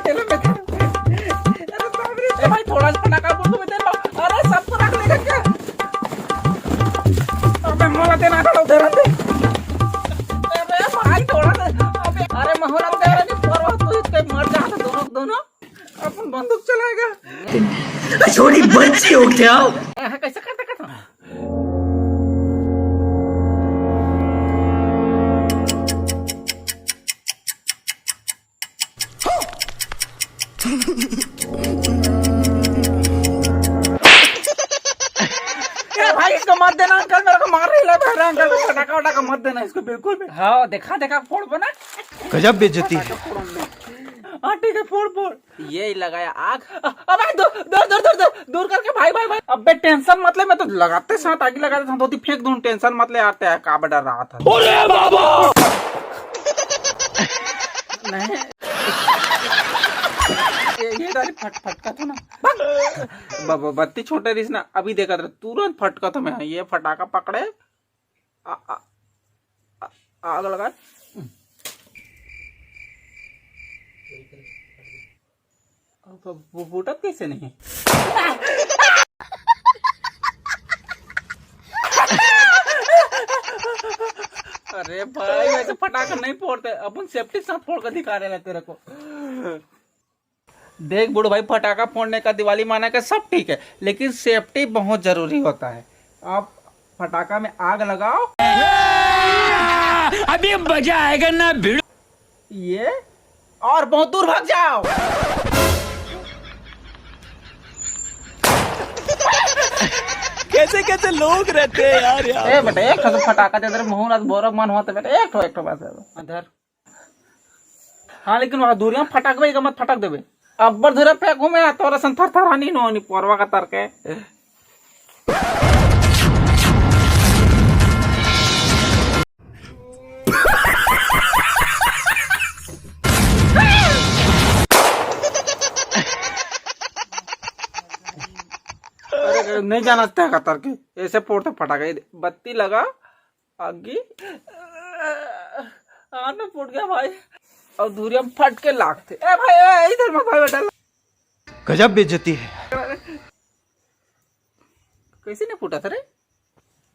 अकेले में था। अरे बाप रे, ए भाई थोड़ा सा पटाखा फोड़ दो, मैं दे रहा हूं। अरे सबको रख लेगा क्या? अबे मोला देना था उधर आते। अरे भाई थोड़ा सा, अबे अरे मोहरा दे रहा नहीं, फोड़ तू इसके मर जा दोनों अपन बंदूक चलाएगा। छोटी बच्ची हो क्या? कैसे करता था? भाई इसको मत देना अंकल, मेरे को मार रही है अंकल। पटाखा वटाखा मत देना इसको बिल्कुल भी। हाँ देखा फोड़ बना। गजब बेइज्जती है। हाँ ठीक है फोड़। ये लगाया आग। अबे दूर करके भाई। अबे टेंशन मत ले, मैं तो लगाते साथ आगे लगाते था, तो फेंक दूं। टेंशन मत ले, आते हैं काबा डर रहा था। अरे बाबा नहीं ये डाली फटका था ना। बत्ती छोटे रिस ना, अभी देखा था तुरंत फटका था। मैं ये फटाका पकड़े आग लगा। वो फूटत कैसे नहीं? अरे भाई वैसे पटाखा नहीं फोड़ते अपन, सेफ्टी साथ फोड़ कर दिखा रहे तेरे को। देख बुढ़ो भाई, पटाखा फोड़ने का, दिवाली माना का सब ठीक है, लेकिन सेफ्टी बहुत जरूरी होता है। आप पटाखा में आग लगाओ, अभी मजा आएगा ना भिड़। ये और बहुत दूर भाग जाओ। कैसे लोग रहते हैं यार। ए बेटा एक तो फटाखा दे दे, मुंह बोरा मन हुआ तो बेटा एक ठो बस अंदर। हाँ लेकिन वहां दूरिया फटाक का मत फटक देवे। अब्बर धुरा फेंकू मैं तोरा संथर थरानी नो परवा का तरके। अरे नहीं जाना का तरके, ऐसे फोड़ते फटाके। बत्ती लगा आगे आना फूट गया भाई, और दूरिया फट के लागते। ए भाई इधर मत भाई बेटा। गजब बेइज्जती है। कैसे नहीं फूटा था रे?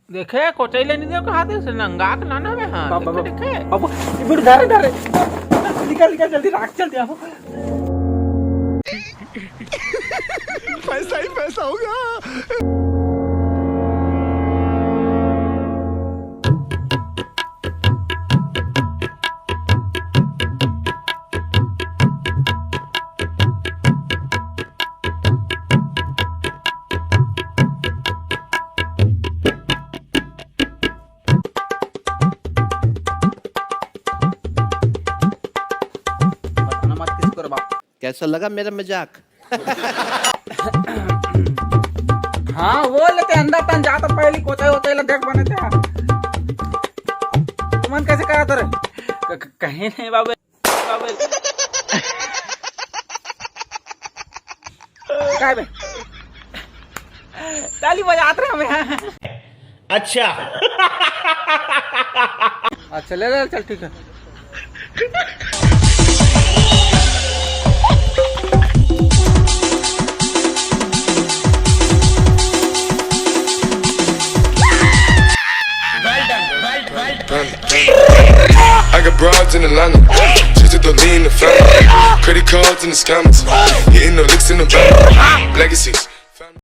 देखे कोचैले नहीं देखो हाथ से नंगा के नाना में। हां देखे अब इबड़ धारे निकल जल्दी राख चल दिया। पैसा ही पैसा होगा। कैसा लगा मेरा मजाक? हाँ वो लेते अंदर तन जाता पहले कोचाई होते देख बने थे। तुमन कैसे कहा तेरे? कहीं नहीं बाबू काय बे ताली बजाते रहे हमें। अच्छा अच्छा ले चल ठीक है। I got broads in Atlanta, just to lean the family. Credit cards in the scammers, hitting the licks in the bank. Legacies.